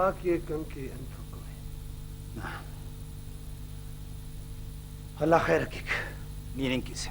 باقي كنكي أنفقه نعم الله خيرك مين كيسه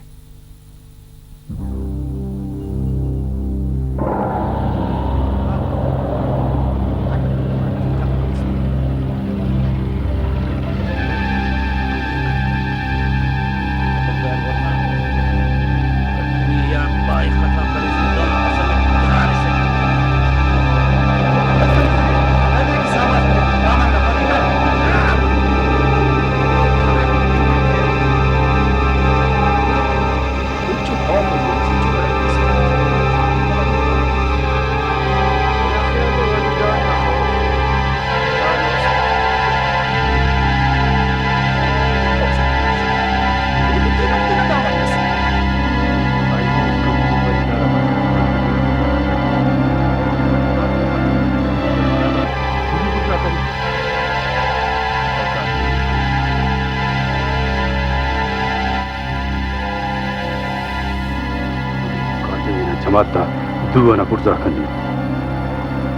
جماعتا دونا برزا خني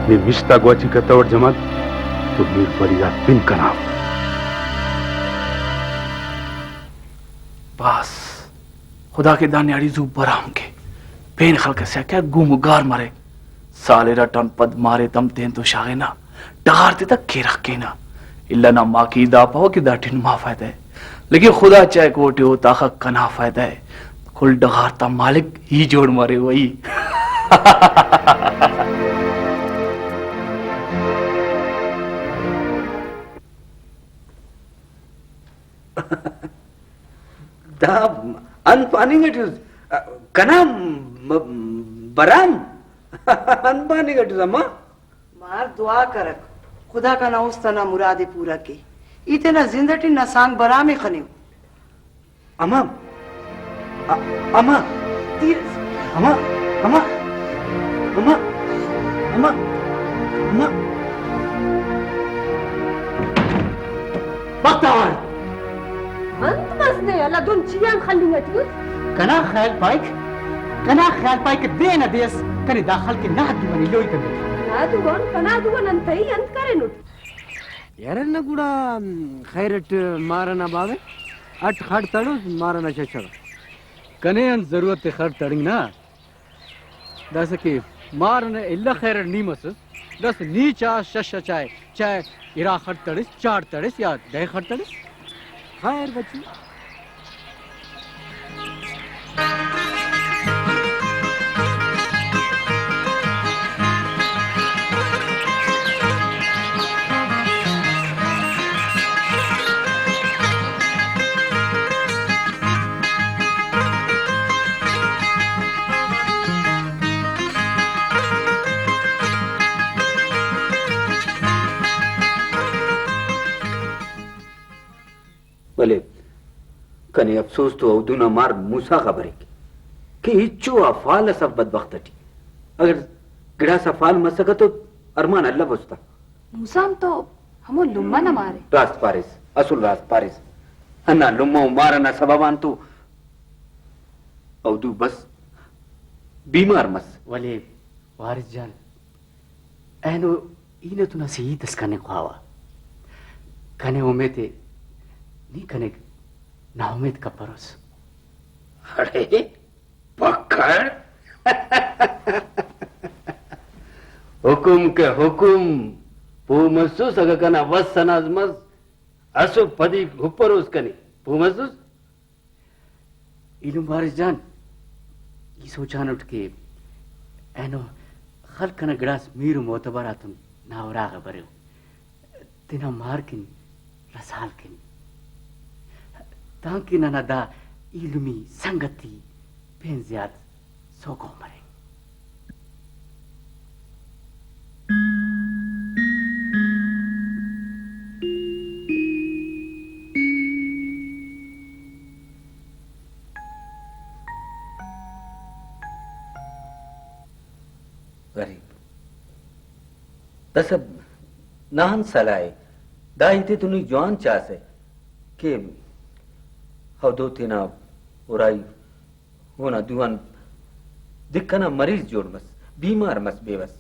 ني مشتا گواچی کتور جماعت تو میر بریا بن کنا बस खुदा के दानियाड़ी जू बराम के पेन खलक से क्या गुमगार मरे साले रटन पद मारे तम तेन तो शागे ना डारते तक के रख के ना इल्ला ना माँ की दा पाओ कि दाटिन मा फायदा है लेकिन खुदा चाहे कोटे हो ताखा कना फायदा है कुल डगारता मालिक ही जोड़ मारे वही دا ان پانی گټ کنا برام ان پانی گټ زما मार दुआ करक खुदा का ना उस्तना मुरादे पूरा के इतना जिंदटी ना सांग बरा में खने अमा अमा तीर अमा अमा अमा अमा अमा بطل انت مزني يلا دون تيام خلينا تقول كنا خيال بايك كنا خيال بايك دينا ديس كان داخل كي نحد من لوي تبي كنا دوان انت هي انت كارنو ಯಾರನ್ನ ಕೂಡ ಖೈರಟ್ ಮಾರನ ಬಾವೆ ಅಟ್ ಖಡ್ ತಡು ಮಾರನ ಚಚಡ ಕನೆ ಅನ್ ಜरूरत ಖಡ್ ತಡಿಂಗ್ ನಾ ದಸಕಿ ಮಾರನ ಇಲ್ಲ ಖೈರಟ್ ನೀಮಸ್ दस नीचा शश चाय चाय इरा खट तड़िस चार तड़िस या दे खट तड़िस खैर बच्ची भले कने अफसोस तो अवदूना मार मूसा खबरे कि इच्चो अफाल सब बदबख्तटी अगर गिड़ा सफाल मसका तो अरमान अल्लाह बसता मूसाम तो हमो लुम्मा न मारे रास्त पारिस असुल रास्त पारिस अन्ना लुम्मा मारना सबबान तो अवदू बस बीमार मस वले वारिस जान एनो इने तू नसीही तस्कने ख्वावा कने उमेते नी कने ना उम्मीद का परोस अरे पकड़ हुकुम के हुकुम पू महसूस अगर कना वस सनाज मस असु पदी हुपरोस कनी पू महसूस इलुम वारिस जान ये सोचान उठ के एनो खल कना ग्रास मीरु मोतबरातम नावरा खबरो तिना मार्किन रसालकिन ताकि ननदा इल्मी संगति पेंजियात सोको मरे गरीब दसब नाहन सलाए दाहिते तुनी जवान चासे के हवदो तेना उराई होना दुआन दिक्कना मरीज जोड़ मस बीमार मस बेबस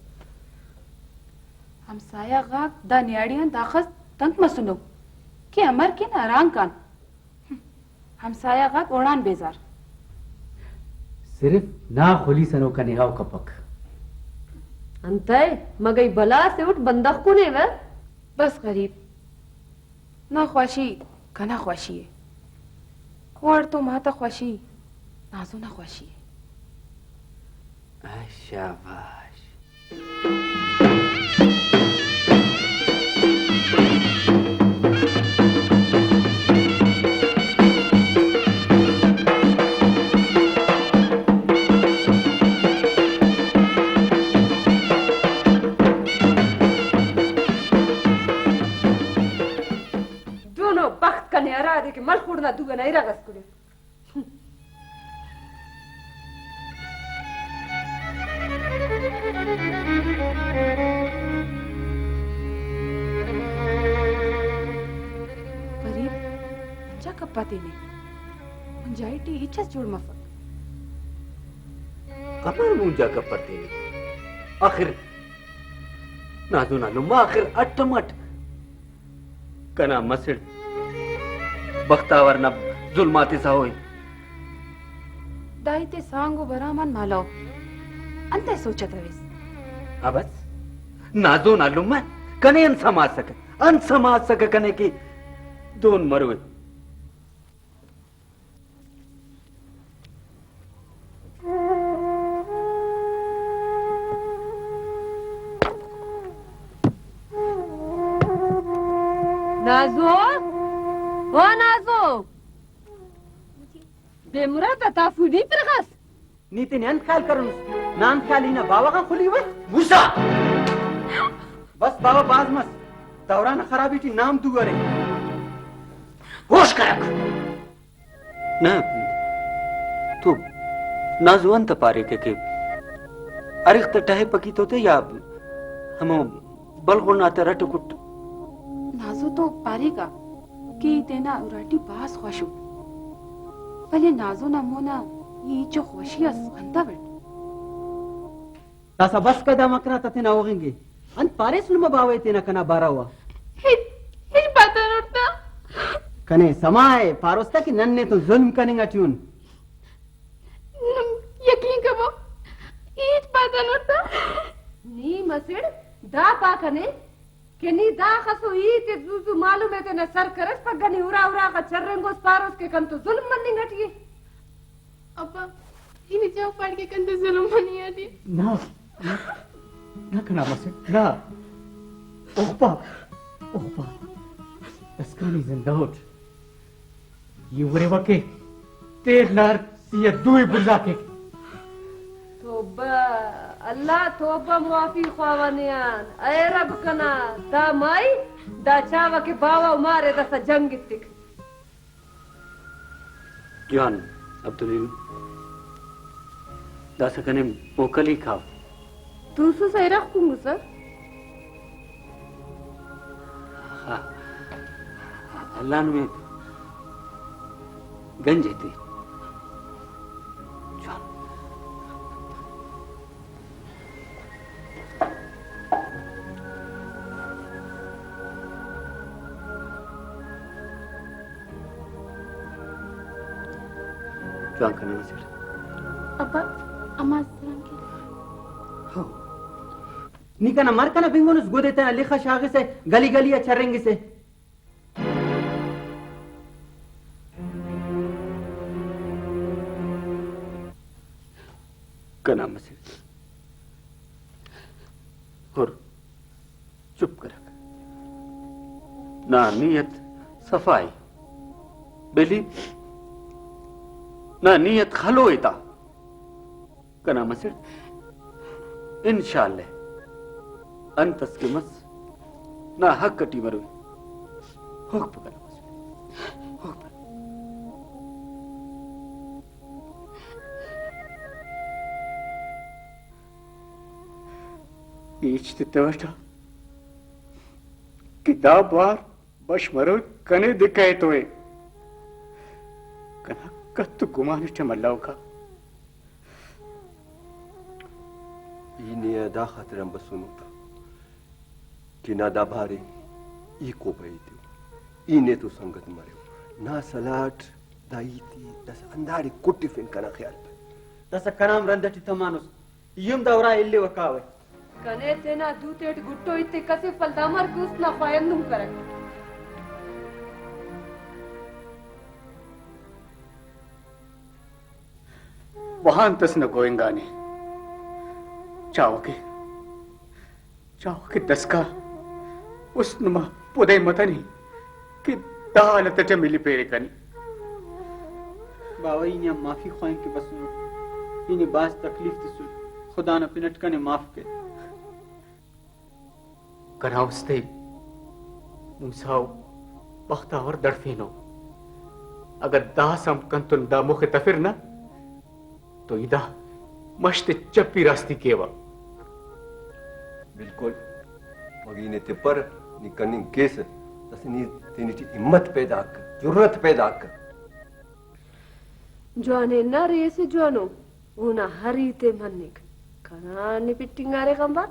हमसाया गाक दा न्याड़ियां दाखस तंग मसुनो कि अमर के नारांग कान हमसाया गाक ओड़ान बेजार सिर्फ ना खोली सनो का निगाह कपक अंतय मगई बला से उठ बंदख को ने वे बस गरीब ना ख्वाशी कना ख्वाशी है कोर तो माता ख्वाशी नाजो ना ख्वाशी है शाबाश दोनों बख्त का न्यारा दे के मल खुड़ना दुगे नहीं रगस कुड़े गरीब जा कपाते ने मुंजाइटी इच्छा जोड़ मफक कमर मुंजा कपड़ते आखिर नाजो नालुम्मा आखिर अट्टमट कना मसिड बख्तावर न जुल्माती सा होई दाइते सांगो बरामन मालो अंते सोचत रविस अबस नाजो नालुम्मा कने अन समाज सके कने की दोन मरुए नाजो ओ नाजो बेमुराद ताफुदी प्रगस नीति ने ख्याल करूं नान ख्याली ना बाबा का खुली हुई मूसा बस बाबा बाज मस दौरान खराबी थी नाम दुगरे होश करक ना तू नाजुअन त पारे के अरिख त टहे पकी तोते या हम बलगुन आते रटकुट नाजो तो पारेगा कि तेना उराटी बास खुशु पहले नाजो ना मोना ये जो खुशियस अंता बेट तासा बस कदा मकरा तते ना होंगे अन पारे सुनमा बावे तेना कना बारा हुआ हिच पता नोटता कने समाए पारोस्ता की नन्ने तो जुल्म करेंगा ट्यून यकीन करो हिच पता नोटता नी मसिड दा पाकने के नी दा खसो ई ते जुजु मालूम है तेना सर करस पगनी उरा उरा का चर्रंगोस पारोस के कन तो जुल्म मन्नी घटिए अब्बा इनी जाओ पढ़ के कंदे जुल्म मनी आती ना कना मसे ना ओपा अस्कानी जिंदाउट ये वरे वके तेर नार सिया दुई बुर्जा के तोबा अल्लाह तोबा मुआफी ख्वावानियान ऐ रब कना दा माई दा चावा के बावा मारे दा जंग इत्तिक जान अब्दुल दा सकने मोकली खाओ तू सु सही रखूंगा सर हाँ अल्लाह ने गंजे थी करने में अब्बा अम्मा सलाम के हो निकना मर कना बिंगोनस गोदेता लिखा शागे से गली गली चरेंगे से कना मसे और चुप कर ना नियत सफाई बेली ना नियत खलो इता कना मसे इंशाअल्लाह अंतस के मस ना हक कटी मरु होक पकड़ होक इच्छते तवष्टा किताब वार बशमरो कने दिखाए तोए कना कत्तु गुमानिष्ठ मल्लाव का इन्हें अदा खातिर हम बसुनु कि ना दा भारे ई को पई थी इने तो संगत मरे ना सलाट दाई थी दस अंधारी कुट्टी फिन कना ख्याल पे दस कनाम रंदटी तमानुस युम दौरा इल्ले वकावे कने तेना दूतेट गुट्टो इते कसे फलदामर कुस ना फायंदुम करक वहां तस न गोएंगाने चावके दसका उस्नमा पुदे मतनी कि दालत च मिली पेरे कनी बाबा इने माफी ख्वाइन के बस इने बास तकलीफ तिसु खुदा न पिनट कने माफ के कनाउस्ते मुसाओ बख्तावर दरफीनो अगर दासम कंतुन दा मुख तफिर ना तो इदा मश्त चप्पी रास्ती केवा बिल्कुल मगीने ते पर निकनी केस तसनी तिनी हिम्मत पैदा कर जरूरत पैदा कर जवाने ना रेसे जवानो ऊना हरी ते मननिक कना नि पिटिंगारे कंबा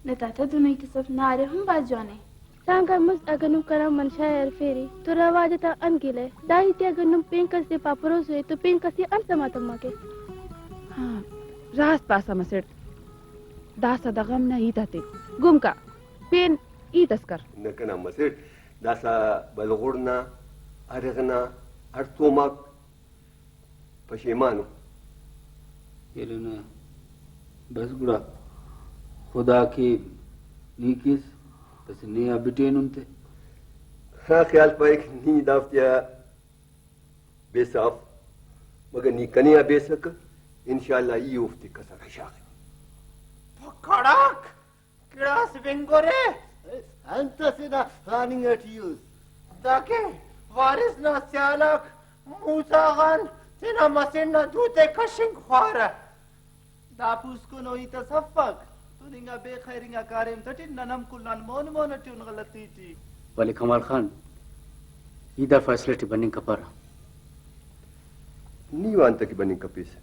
न ताता दुनई के सब नारे हम बात जाने सांगा मुस अगनु करा मनशा एर फेरी तो रवाज ता अनगिले दाई ते अगनु पेंकस से पापरो से तो पेंकस से अन समातम्मा के हाँ रास पासा मसेड दासा दगम ना ईताते गुमका पेन ई तस्कर नकना मसेड दासा बलगुड़ना अरगना अर्तोमक पशेमानो येलेना बस गुड़ा खुदा की नीकिस तस निया बिटेन उनते हाँ ख्याल पाए नी दाफ्तिया बेसाफ मगर नी कनिया बेसक इंशाल्लाह ये उफ्ती कसर शाख Pakarak! Kiras vingore! Antasina running at you. Dake, Varis na Sialak, Musa Khan, Tina Masina Dute Kashing Khwara. Dapusko no ita safak. Tuninga bekhairinga karim tatin nanam kulan mon monatun galatiti. वाले कमाल खान इदा facility बनी कपारा नी वांता की बनी कपीस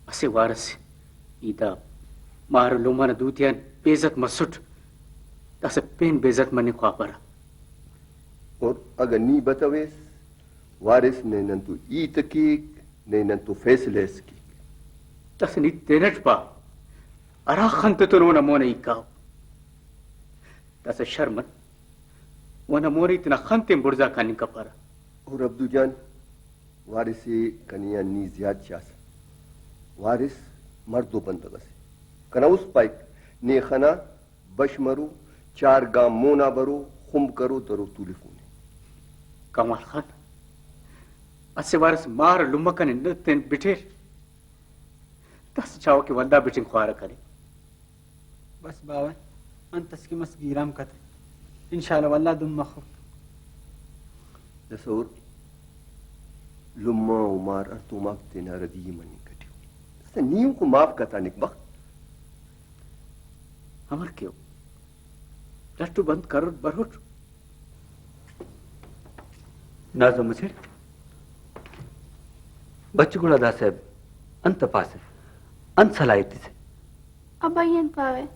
असे वारस इदा मार लुमान दूतियान बेइज्जत मसुट तसे पेन बेइज्जत मने ख्वापरा और अगर नी बतावेस वारिस ने नंतु ईत की ने नंतु फैसलेस की तसे नी तेनट पा अरा खंत तो नो मोने इकाओ तसे शर्मन वना मोरी इतना खंते बुर्जा कानी कपारा और अब्दू जान वारिसी कनिया नी ज्याद शास वारिस मर्दो बंदगस कना उस पाइक ने खना बशमरू चार गाम मोना बरो खुम करो दरो तुलिफूने कमाल खान असे वारिस मार लुमकन नतेन बिठेर तस चाव के वंदा बिटिंग ख्वारा करे बस बाबा अंतस की मस गिराम कते इंशाल्लाह वल्लाह दुम मखो दसौर लुम्मा उमार अर्तुमाक तेना रदी मनी कटियो से नीम को माफ करता निकबख अमर क्यों लट्टू बंद करो बरहुट नाजो मुझे बच्चुगुड़ा दा साहब अंत पासे अंत सलाहियत से अब यन पावे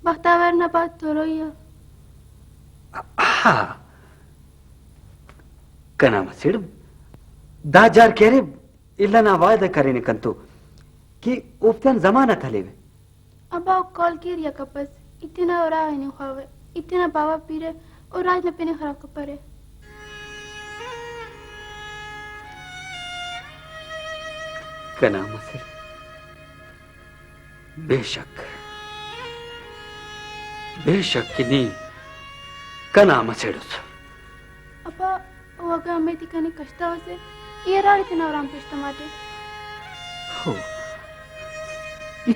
बख्तावर ना बात तो रोइया हाँ कना मसिड़ दाजार कह रहे इल्ला ना वायदा करे ने कंतो कि उफ्तन जमाना थलेवे अब आओ कॉल किया कपस इतना और आए नहीं खावे इतना बाबा पीरे और आज न पीने खराब कपरे कना मसिड़ बेशक कि नहीं कना मसेड़ुस अबा वगा में तिकने कष्टा से ये रात इतना आराम पेश टमाटे हो ये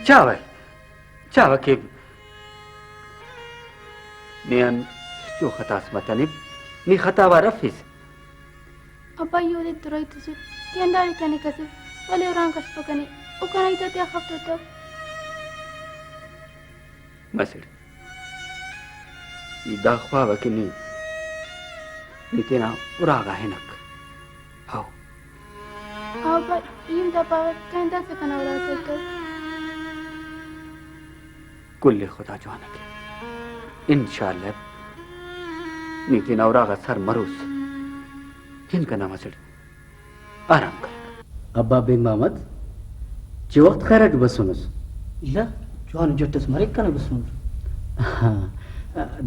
चावा के नियन जो खतास मतनी नी खतावा रफिस अबा यो दे तुरई तुझे क्या अंदाज कने कसे वाले और कष्ट कने ओ कने इतना त्या खफ्तो तो मसेड़ ये दाखवा वकिनी नितेना उरागा है नक हाउ हाँ पर ईम दबाव कहता से कना उरा सकते कुल्ले खुदा जवाना के इंशाल्लाह नीति नवरा सर मरूस इनका नाम असड़ आराम कर अब्बा बिन मोहम्मद जो वक्त खैरट बसुनस ला जवान जट्टस मरे कना बसुन हाँ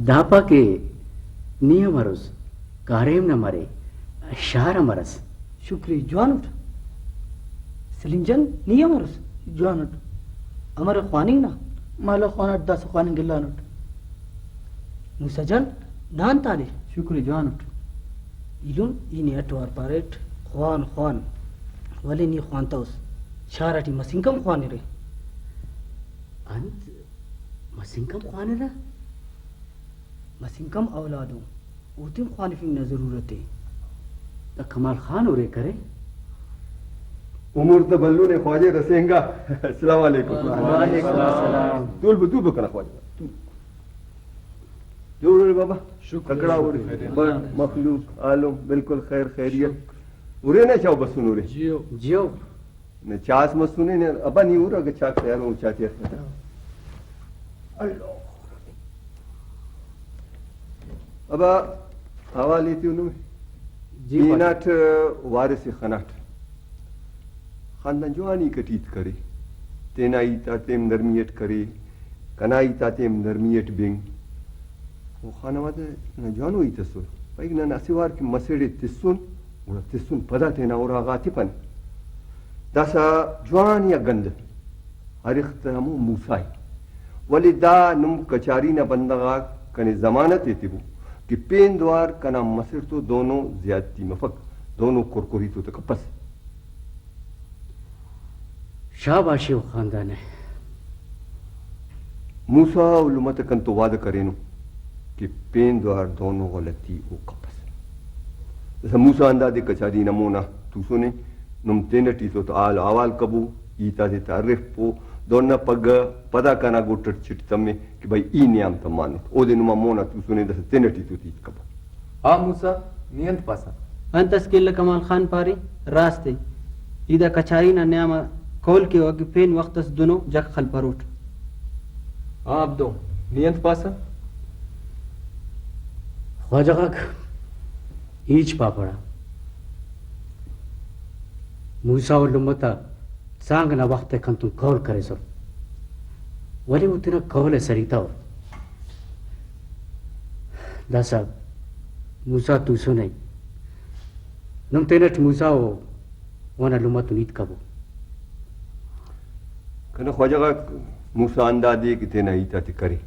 दापा के नियम मरुस कारेम न मरे शार मरस शुक्री जवान सलिंजन नियम मरस जवान अमर ख्वानी ना मालो ख्वानट दस ख्वानी गिल्लानट मुसजन नान ताले शुक्री जवान इलुन इनी अटवार पारेट ख्वान ख्वान वाले नी ख्वान तौस शाराटी मसिंकम ख्वानी रे अंत मसिंकम ख्वानी रे मसिंकम औलादों उतिम ख्वानी फिंग जरूरत है तो कमाल खान उरे करे उमर तो बल्लू ने ख्वाजे रसेंगा अस्सलाम वालेकुम वालेकुम अस्सलाम दूल बकना ख्वाजे जोड़ रे बाबा तकड़ा उरे बर मखलूक आलम बिल्कुल खैर खैरियत उरे ने चाव बसुन उरे जियो जियो ने चास मसुने ने अबा नहीं उरा के चा खैर ऊ चाचे अल्लाह अबा हवा लेती उन्होंने जीनाट वारिस खनाट खानदान जवानी कटीत करे तेनाई तातेम नरमियत करे कनाई तातेम नरमियत बिंग वो खानवाद न जानो ही तसुन भाई न नसीवार की मसेड़े तिस्सुन और तिस्सुन पदा तेना और आगाती पन दासा जवान या गंद हरिख्तमु मूसाई वलिदा नुम कचारी न बंदगा कने जमानत देती वो कि पेन द्वार कना मसिर तो दोनों ज्यादती मफक दोनों कुरकुरी तो कपस शाबाशी खानदान है मूसा उलमत कन तो वाद करेनु कि पेन द्वार दोनों गलती वो कपस जैसे मूसा अंदाजे कचारी नमूना तू सुने नुम तेनटी तो आल आवाल कबू ईता दे तारिफ पो दोना पग पदा कना गोटर चिटतमे कि भाई ई नियम त मानो ओ दिन मोना तू सुने दस तेनटी तो तीत कब आ मूसा नियंत पासा अंतस किल्ल कमाल खान पारी रास्ते इदा कचारी ना नियम कॉल के वक्त पेन वक्तस दोनों जग खल परोट आप दो नियंत पासा ख्वाजा ईच पापड़ा मूसा और लुम्मता सांग ना वक्त कन तुम कॉल करे सो वली उतना कॉल है सरिता हो दासा मूसा तू सुने नुम तेनट मूसा हो वना लुम्मत नीत कबो कना ख्वाजा मूसा अंदाजे कि तेना ईता ते करे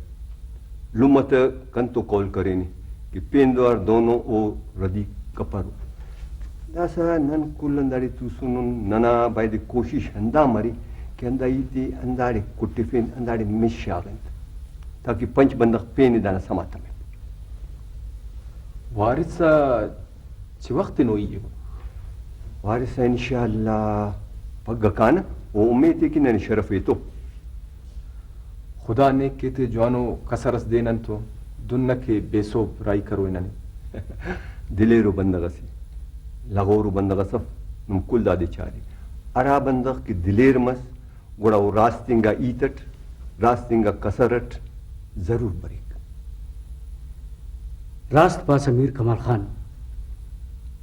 लुम्मत कन तो कॉल करे ने कि पेन द्वार दोनों ओ रदी कपरो दासा नन कुल अंदाड़ी तू सुनुन नना भाई दी कोशिश अंदा मरी कि अंदा ईती अंदाड़े कुट्टिफिन अंदाड़े मिशागंत ताकि पंच बंदक पेन दाना समाता में वारिसा ची वक्त नोई है वारिसा इंशाअल्लाह पगकान वो उम्मीद है कि नन शरफ है तो खुदा ने कहते जवानो कसरस देनन तो दुन्न के बेसोब राई करो इन्हें दिलेरो बंदगसी लगोरु बंदग सफ नुम कुल दादे चारी अरा बंदग की दिलेर मस गुड़ा वो रास्तिंगा ईतट रास्तिंगा कसरट जरूर बरीक रास्त पास अमीर कमाल खान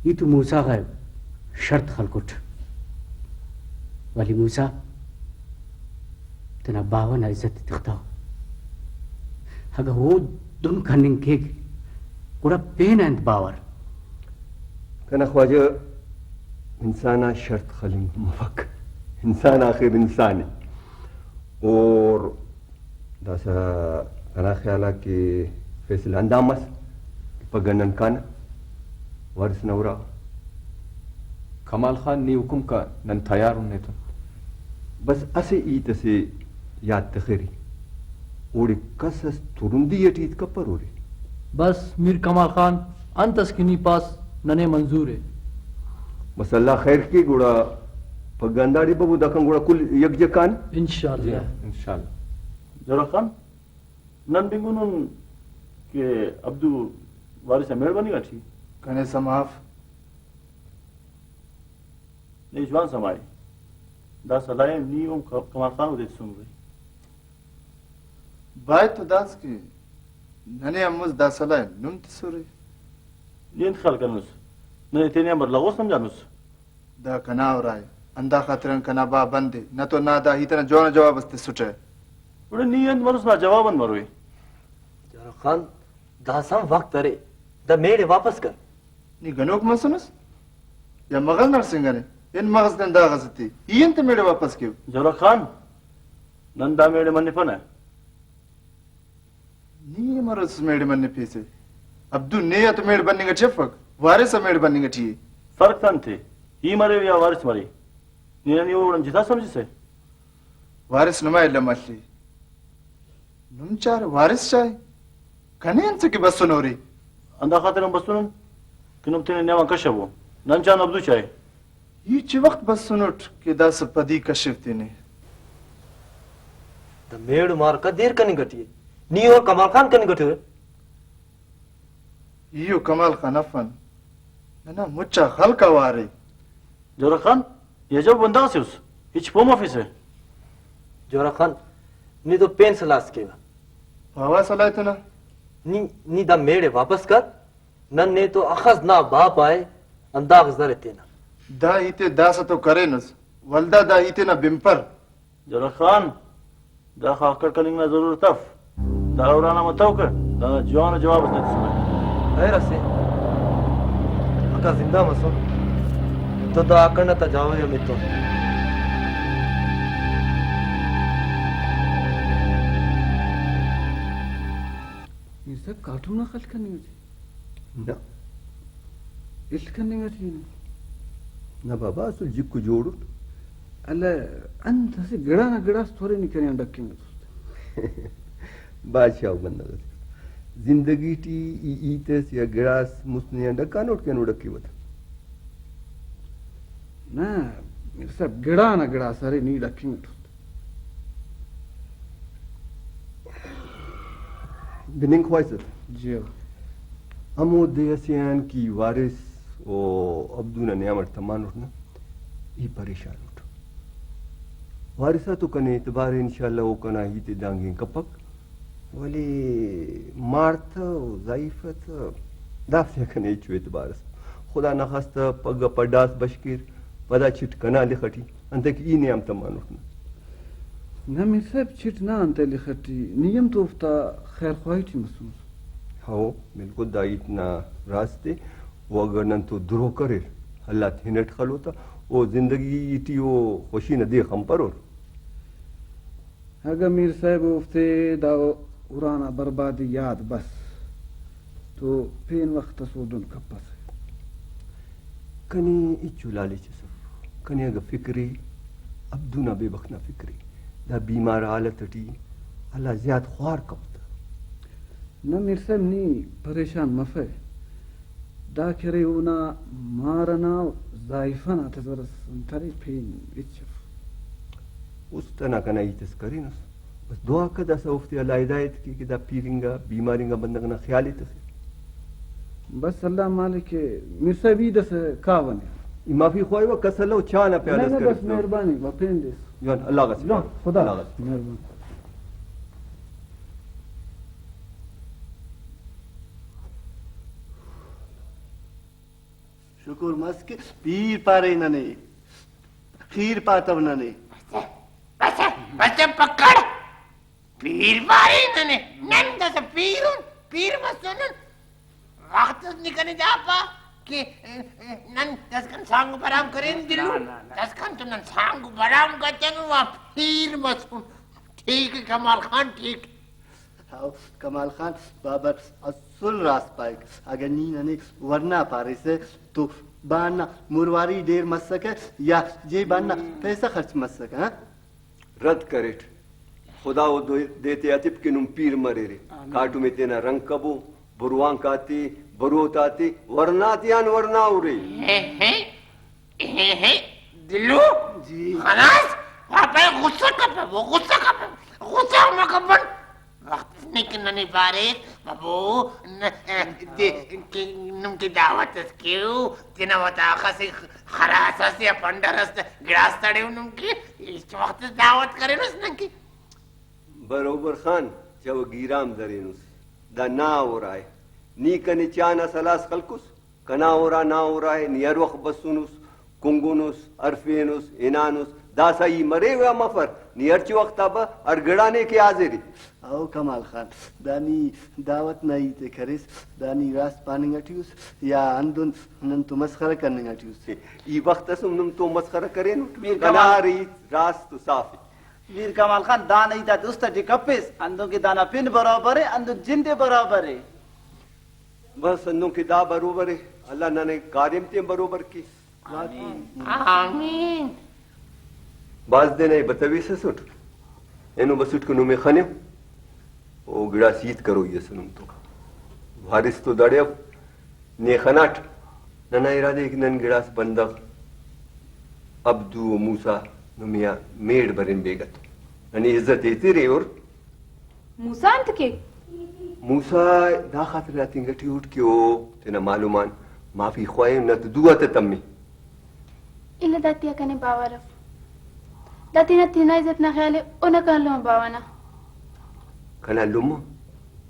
ये तो मूसा है शर्त खलकुट वाली मूसा तना बावन इज्जत दिखता अगर वो दुन खनिंग के गुड़ा पेन एंड बावर कना ख्वाजा इंसाना शर्त खलिंग मफक इंसान आखिर इंसान है और दासा कना ख्याला के फैसला अंदामस पगनन कान वारिस नवरा कमाल खान ने हुकुम का नन तैयार होने तो बस असे ईत से याद तखरी और कसस तुरुंदी यटीत कपर ओरे बस मीर कमाल खान अंतस किनी पास नने मंजूर है बस अल्लाह खैर की गुड़ा पगंदाड़ी बबू दखन गुड़ा कुल यकजकान इंशाअल्लाह इंशाअल्लाह जरा खान नन बिंगुन के अब्दू वारिस मेहरबानी गाठी कने समाफ नहीं जवान समाई दा सलाए नी कमाल खान उदे सुन रही बाय तो दास की नने अमुस दासला नुम तसुरे ये इंतकाल करनुस नहीं तेने अमर लगो समझानुस दा कना हो रहा है अंधा खातिर कना बा बंदे न तो ना दा ही तना जोन जवाब अस्ते सुटे उड़े नीयत मरुस ना जवाबन मरोई जोरा खान दासम वक्त अरे द मेड़े वापस कर नी गनोक मसुनस या मगल नरसिंह ने इन मगज ने दा गजती इन ते मेड़े वापस क्यों जोरा खान नंदा मेड़े मन फना नी मरुस मेड़े मन पीसे अब्दू ने तो मेड़ बनने का चफक वारिस मेड़ बनने का ठी फर्क तन थे ही मरे या वारिस मरे नी वो जिता समझ से वारिस नुमाय लमली नुम चार वारिस चाहे कने अंत की बस सुनोरी अंधा खातिर बसुन कि नुम तेने नेवा कशबो नम चान अब्दू चाहे ये ची वक्त बस सुनोट के दास पदी कशिफ तेने द मेड़ मार का देर कनी गटी नी और कमाल खान कनी गटी यो कमाल खान अफन ना मुच्चा हल्का वारे जोरा खान ये जब बंदा से उस हिच पोम ऑफिस है जोरा खान नी तो पेन सलास के हवा सलाह तो ना नी दा मेड़े वापस कर नन ने तो अखज ना बाप आए अंदाज जरे तेना दा इते दास तो करे नस वल्दा दा इते ना बिम्पर जोरा खान दा खाकर कलिंग ना जरूर तफ दा उराना मताव कर दा जवान जवाब दे सुने है रसे अका जिंदा मसो तो दा आकर ना तजावे में तो ये कार्टून खल करने ना इल्ल करने गटी ना बाबा असल जिक्कु जोड़ू अल्ला अंत से गड़ा ना गड़ा थोड़े नहीं करें डक्के में बादशाह बंदा जिंदगी टी ईतेस या गिरास मुस्ने डक्का नोट के नोट की बता ना मेरे सब गड़ा ना गड़ा सारे नहीं डक्के में बिनिंग ख्वाइसत जी अमो देसियान की वारिस ओ अब्दुना नियामत तमान उठना ये परेशान उठ वारिसा तो कने इतबार इंशाल्लाह वो कना ही ते दांगे कपक वली मार्थ ज़ाइफत दाफिया कने इचु इतबार खुदा न खास्ता पग पडास बशकीर पदा छिट कना लिखटी अंत की ई नियम तमान उठना ना मेरे सब छिट ना अंत लिखटी नियम तो उफ्ता खैर ख्वाहिटी मसूस हाँ बिल्कुल दाइट ना रास्ते वो अगर नन तो द्रोह करे अल्लाह थिनट खलोता वो जिंदगी इटी वो खुशी न दे खम पर और अगर मीर साहब उफ्ते दाओ उराना बर्बादी याद बस तो पेन वक्त सोदुन कपस कनी इचु लाले सब कनी अगर फिक्री अब्दुना बेबखना फिक्री दा बीमार हालत टी अल्लाह ज्यादा ख्वार कपता न मेरे साहब नी परेशान मफे दा करे उना मारना जाइफना तजरस अंतरी पेन इचफ उस तना कना इतस करी नस बस दुआ कदा सौफ्ती अल्लाह हिदायत की दा पीरिंगा बीमारिंगा बंदगना ख्याल इतस बस अल्लाह मालिक मेरे साहब ही दस कावन माफी ख्वाई व कसलो चाना पे अल्लाह बस मेहरबानी वपेन दिस जान अल्लाह का खुदा मेहरबानी शुक्र मस्क पीर पारे नने खीर पातव नने बच्चे पकड़ पीर पारे नने नन दस पीर मसन वक्त निकने जापा कि नन दस कन सांग बराम करें दिलू दस कन तो नन सांग बराम करते वा पीर मसन ठीक है कमाल खान ठीक हाँ कमाल खान बाबर असुल रास पाइक अगर नी नने वरना पारे से तो बाना मुरवारी देर मस सके या ये बाना पैसा खर्च मस सके हाँ रद्द करेट खुदा वो देते अतिप के नुम पीर मरे रे काटू में तेना रंग कबो बुरुआं काती बरुताती वरनातियान वरना उरे हे दिलू जी खलास वापे गुस्सा मकबन वक्त निकलने पारे बाबू नुमकी दावत क्यों तिना वता खसी खरास से पंडरस गिलास तड़े नुमकी इस वक्त दावत करे नस नकी बरोबर खान जब गिराम दरेनुस दा ना हो रहा है नी कनी चाना सलास खलकुस कना हो रहा ना हो रहा है नी अरवख बसुनुस कुंगुनुस अरफेनुस इनानुस दासाई मरे हुआ मफर नी अर्च वक्त अब अरगड़ाने के हाजिरी आओ कमाल खान दानी दावत नहीं ते खरिस दानी रास पानी अटियुस या अंदुन नन तो मस्खरा करने अटियुस ई वक्त सुम तो मस्खरा करे नु कनारी रास तो साफ मीर कमाल खान दान ही था दोस्त कपिस अंदों की दाना पिन बराबर है अंदों जिंदे बराबर है बस अंदों की दा बरोबर है अल्लाह ने कार्यम ते बरोबर की आमीन बाज देने बतवी से सुट एनु बसुट को नुमे खाने ओ गिड़ा सीत करो ये सुनुम तो वारिस तो दड़े ने खनाट नना इरादे एक नन गिड़ास बंदक अब्दू मूसा नुमिया मेड बरिन बेगत ननी इज्जत देती रे और मूसा अंत के मूसा दा खातिर आती गठी उठ के ओ तेना मालूमान माफी ख्वाए न तो दुआ ते तम्मी इला दातिया कने बावरफ दाती ना तीना इज्जत ना ख्याल उन कर लो बावाना कना लुम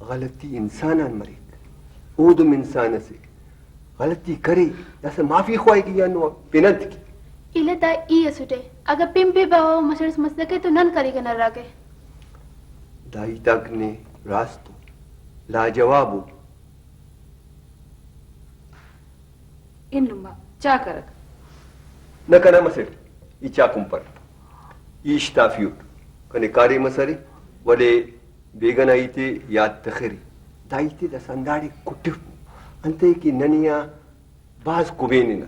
गलती इंसान मरिक ओ दुम इंसान से गलती करे जैसे माफी ख्वाए की या नो पिनत की इला दा ई सुटे अगर पिंपे बावा मसरस मसलके तो नन करेगा न रागे दाई तक ने रास्तो लाजवाबू इन्नुमा चा करक न कना मसड इचा कुंपर ईश्ताफ्यूट कने कारी मसरी वले बेगन आईते याद तखरी दाईते द संदाड़ी कुट्टु अंते की ननिया बाज कुबेनिना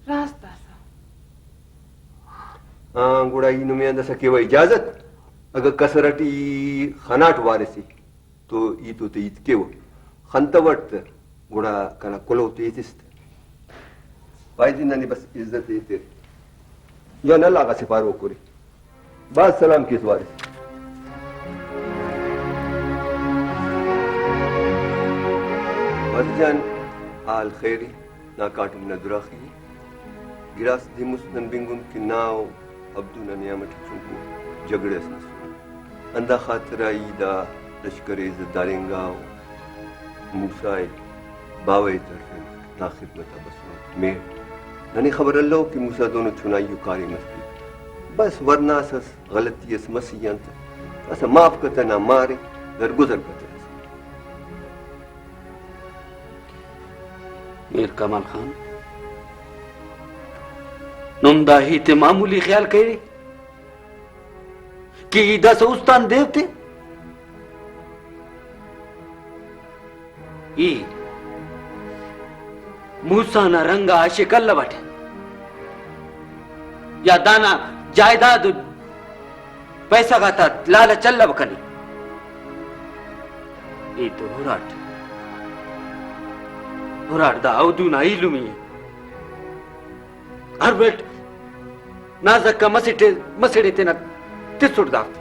रास्ता हाँ गुड़ा ई नुमे अंदर सके व इजाजत अगर कसरटी खनाट वारसी तो ई तो ईद के वो खंतवट गुड़ा कना कुलो तेजिस्त भाई जी ननी बस इज्जत देते या न लागा सिपार वो कोरी बात सलाम किस वारिस वजन आल खैरी ना काटुम न दुराखी गिरास दिमुस नन बिंगुम की नाव अब्दू न नियामत चुंकू झगड़े से अंदा खातरा ईदा लश्करे दारेंगाव मूसाए बावे तरफे ना खिदमत बस में ननी खबर अल्लाह कि मूसा दोनों चुनाई कारी मस्ती बस वरना सस गलती अस मसीयंत अस माफ करता ना मारे दरगुजर करते मीर कमाल खान नुमदा ही ते मामूली ख्याल करे कि ईदा से उस्तान देवते ई मूसा ना रंगा आशिकल्ला बटे या दाना जायदाद पैसा गाता लाला चल्ला बकनी ई तो हुराट दा अवधू ना इलुमी हर बेट नाजक का मसीडे तेना तिसुट दाफ्त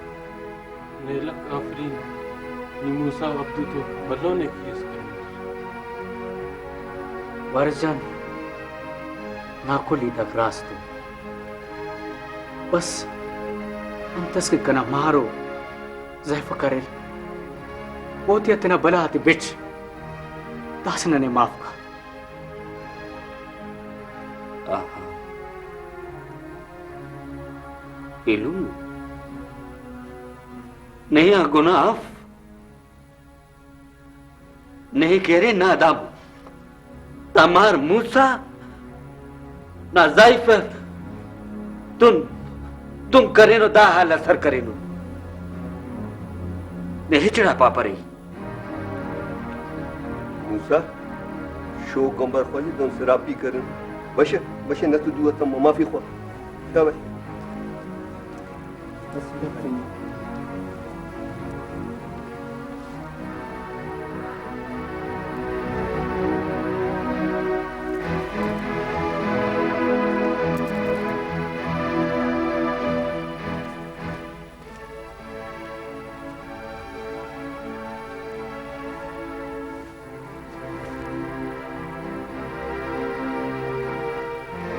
नेलक आफरीन नी मूसा अब्दू तो बल्लो ने केस वर्जन नाकुली तक रास्तू बस अंतस के कना मारो जैफ करे पोतिया तेना बला आते बिच दासना ने माफ का इलू नहीं गुनाफ नहीं कह रहे ना दाबू तमार मूसा ना जाइफ तुम करे नो दा हाल असर करे नो ने हिचड़ा पापा रही मूसा शो कंबर खोजी दोन सरापी करन बशे न तो दुआ तम माफी खो तब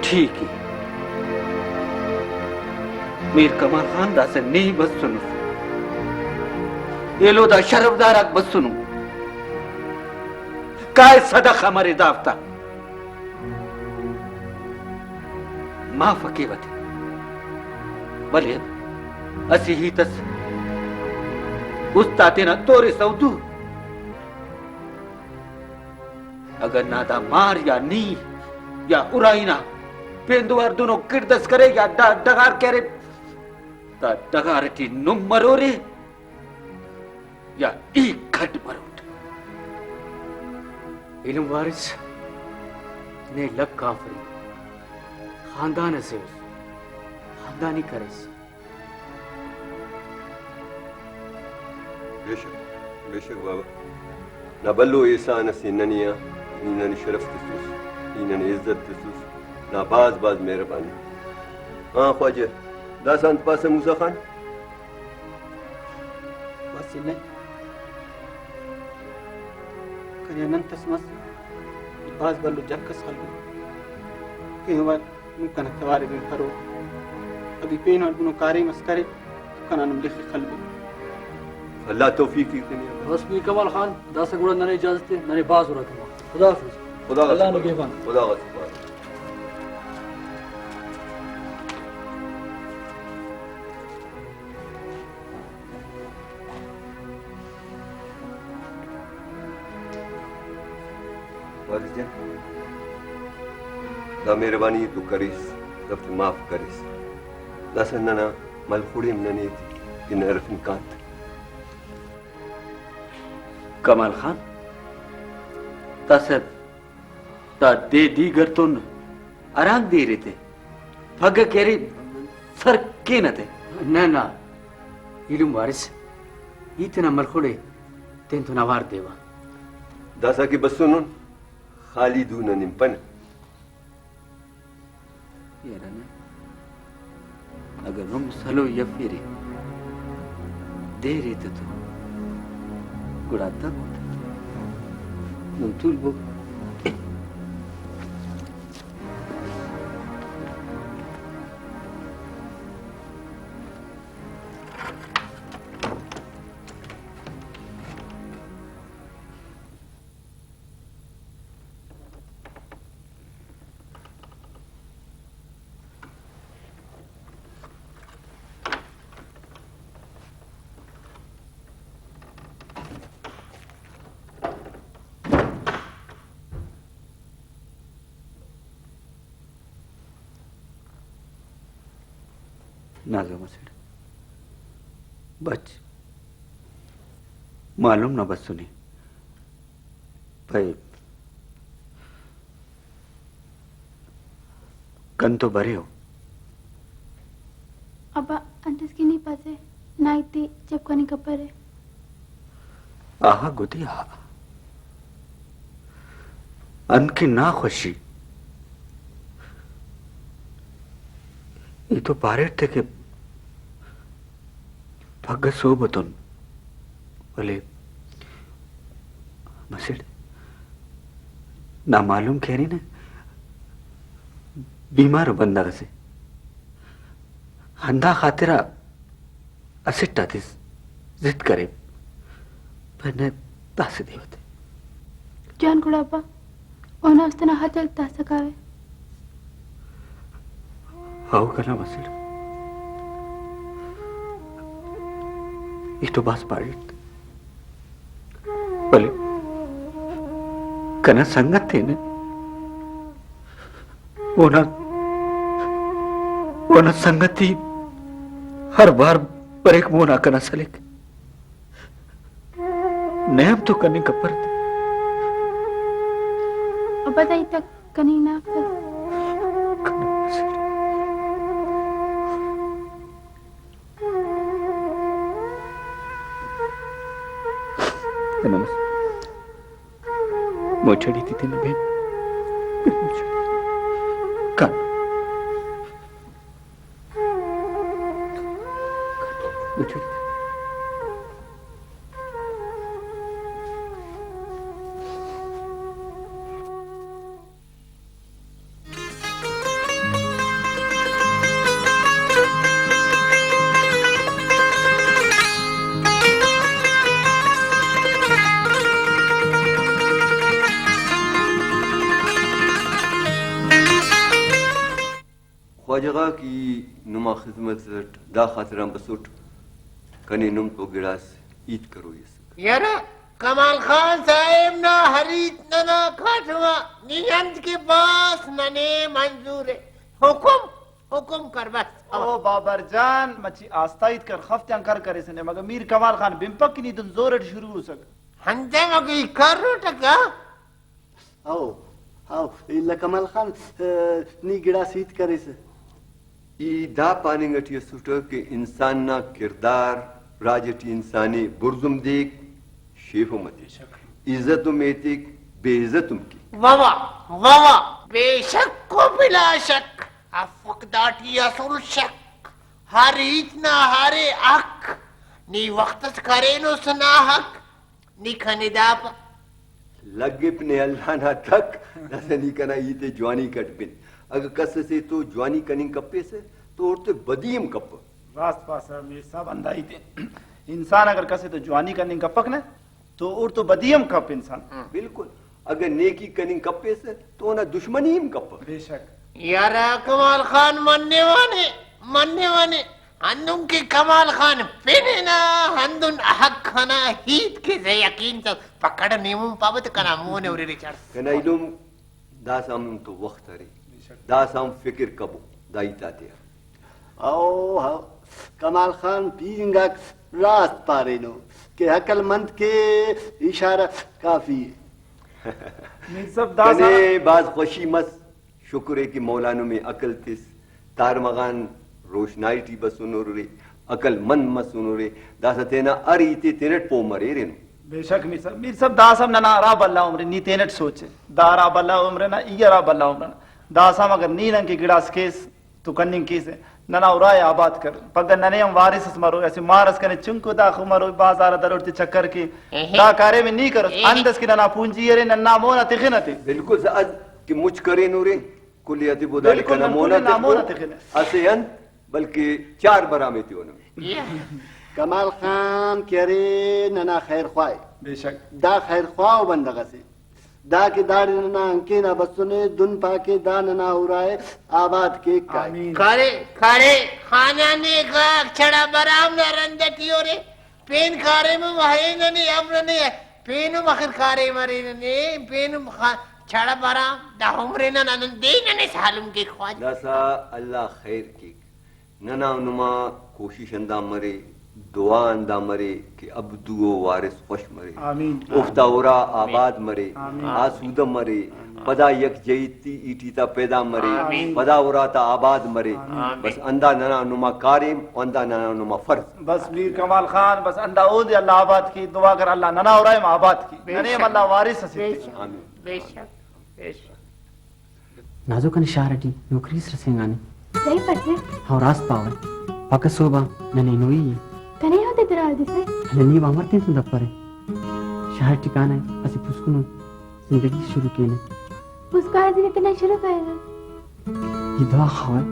ठीक है मीर कमाल खान दासे नहीं बस सुनो एलोदा शरफदाराक बसून काय सदका मरे दावता माफ केवत भले असी ही तस उस्तातेना तोरे सौदू अगर नादा मार या नी या उराईना पेंदुवार दोनों किरदस करे या डगार करे ता डगारटी नुम मरोरे या एक खट मरोट इल्म वारिस ने लक काफरी खानदान से खानदानी करेस बेशक बाबा ना बल्लो एहसान से ननिया इन्हनि शरफ तसूस इन्हनि इज्जत तसूस ना बाज बाज मेहरबानी हाँ ख्वाजा दासांत पास मूसा खान वासिले करिया नन तस्मस बाज बल्लो जक्कस खलबो के हुआ मुकन तवारे बिन फरो अभी पेन और बुनो कारी मस्करे कना नम लिखी खलबो अल्लाह तौफीक दी दुनिया बस मीर कमाल खान दास गुड़ा नने इजाजत है नने बाज हो रहा खुदा हाफिज खुदा अल्लाह ने गेफान खुदा दा मेहरबानी तू करीस दफ्त माफ करीस दासन्ना मलखुड़िम नने इन अरफन कांत कमाल खान तासब ता दे दीगर तुन आराम दे रहे थे फग केरी सर के न थे ना ना इल्म वारिस इतना मलखुड़े तेन तो नवार देवा दासा की बसुन खाली दून निम्पन यारना अगर हम सलो यफिरे दे रहे थे तो गुड़ाता मुंतुल बो नागा मसेड बच मालूम ना बस सुनी भाई कन तो भरे हो अबा अंतस की नहीं पासे ना इतनी जब कनी कपर है आहा गुदी आहा अन की ना खुशी ये तो बारे थे कि भग सोबतुन बोले मसिड ना मालूम कह रही ना बीमार बंदा से हंदा खातिरा असिट्टा थी जिद करे पर तासे देवते जान कुड़ापा ओना उस्तना हाथ तासा कावे हाउ कना मसिड इतो बास पाड़ित भले कना संगत थे ने ओना संगति हर बार पर एक मोना कना सलेक नयम तो करने का पर अब बताई तक कनी ना मोचड़ी थी ना बहन कान मोचड़ी ख्वाजगा की नुमा खिदमत दा खातिराम बसुट कने नुम तो गिड़ास ईद करो ये यार कमाल खान साहेब ना हरीत ना खाटवा नियंत के पास नने मंजूर है हुकुम कर बस ओ बाबर जान मची आस्ताइत कर खफ्त्यां कर सने मगर मीर कमाल खान बिंपक की तुम जोर शुरू हो सक हंते मगी कर रो टका आओ इल्ला कमाल खान नी गिड़ा सीत करे से ई दा पानी गठी सुट के इंसान ना किरदार राजटी इंसानी बुरजुम देख शेफो मत इज्जत मेतिक बेइज्जतुम की वावा बेशक को बिला शक अफकदाटी असुल शक हरीत ना हारे अक नी वक्त करे नो सुना हक नी खनिदाप लगे अपने अल्लाह ना तक नसनी कना ईते जवानी कट बिन अगर कस से तो जवानी कनिंग कप्पे से तो उड़ते बदीम कप रास्त पास मीर साहब अंदाई थे इंसान अगर कसे तो जवानी कनिंग कपक ने तो उड़ तो बदीम कप इंसान बिल्कुल अगर नेकी कनिंग कप्पे से तो ना दुश्मनी कप बेशक यार कमाल खान मन्ने वाने हंदुम के कमाल खान पेने ना हंदुन हक खाना हीत के से यकीन तो पकड़ नेमुम पावत कना मोने उरे रिचार्ड कना इलुम दासाम तो वक्त रे दासाम फिक्र कबो दाईता दे आओ कमाल खान पींगा रास्त पारे नो के अकलमंद के इशारा काफी है मीर सब दासा बाज खुशी मस शुक्र है कि मौलाना में अकल तिस तार मगान रोशनाई टी बसुनो रे अकल मन मसुनो रे दासा तेना अरीते तेनट पो मरे रे बेशक मीर सब दासम ना रा बल्ला उम्र नी तेनट सोचे दारा बल्ला उम्र ना इयरा बल्ला उम्र दासम अगर नीलन के गिड़ास केस तो कन्निंग केस नना उराय आबाद कर पगन नने हम वारिस मरो ऐसे मारस कने चुंको दा खुमरो बाजार दरोड़ते चक्कर की दा कार्य में नी करो अंदस की नना पूंजी रे नन्ना मोना तिखनते बिल्कुल आज कि मुझ करे नूरे कुलियति बोदाली कना मोना तिखने असेयन बल्कि 4 बरामे थी उन्होंने कमाल खान करे नना खैर ख्वाए बेशक दा खैर ख्वाओ बंदगा से दा के दाड़ नना अंके ना बसुने दुन पाके दा नना उराए आबाद के करे खाना ने का छड़ा बराम ना रंदटियो रे पेन खारे में वहे ने अमरने पेन मखर खारे मरे ने पेन छड़ा बराम दा उमरे ना नन दे ने सालम के ख्वाज दसा अल्लाह खैर की नना नुमा कोशिश अंदा मरे दुआ अंदा मरे कि अब दुओ वारिस खुश मरे आमीन उफ्तावरा आबाद मरे आसूद मरे पदा यक जईती ईटीता पैदा मरे पदा उराता आबाद मरे बस अंदा नना नुमा कारिम अंदा नना नुमा फर्ज बस मीर कमाल खान बस अंदा ओ दे अल्लाह आबाद की दुआ कर अल्लाह नना उराए आबाद की नने अल्लाह वारिस से आमीन बेशक नाजो कने शारटी नौकरी रसेंगाने सही पत्ते हाँ रास्त पावन पक सोबा नने नोई कने होते दराल दिसे ननी वामरते तुम दपरे शहर ठिकाना है असी पुस्कुनो जिंदगी शुरू केने पुस्कार दिन कने शुरू करेगा ये दुआ खावत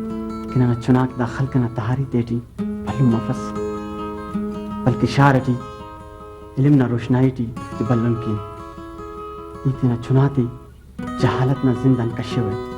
कना चुनाक दाखिल कना तहारी देटी भलू मफस बल्कि शारटी इल्म ना रोशनाई टी बल्लन की इतना चुनाती जहालत ना जिंदन कशे हुए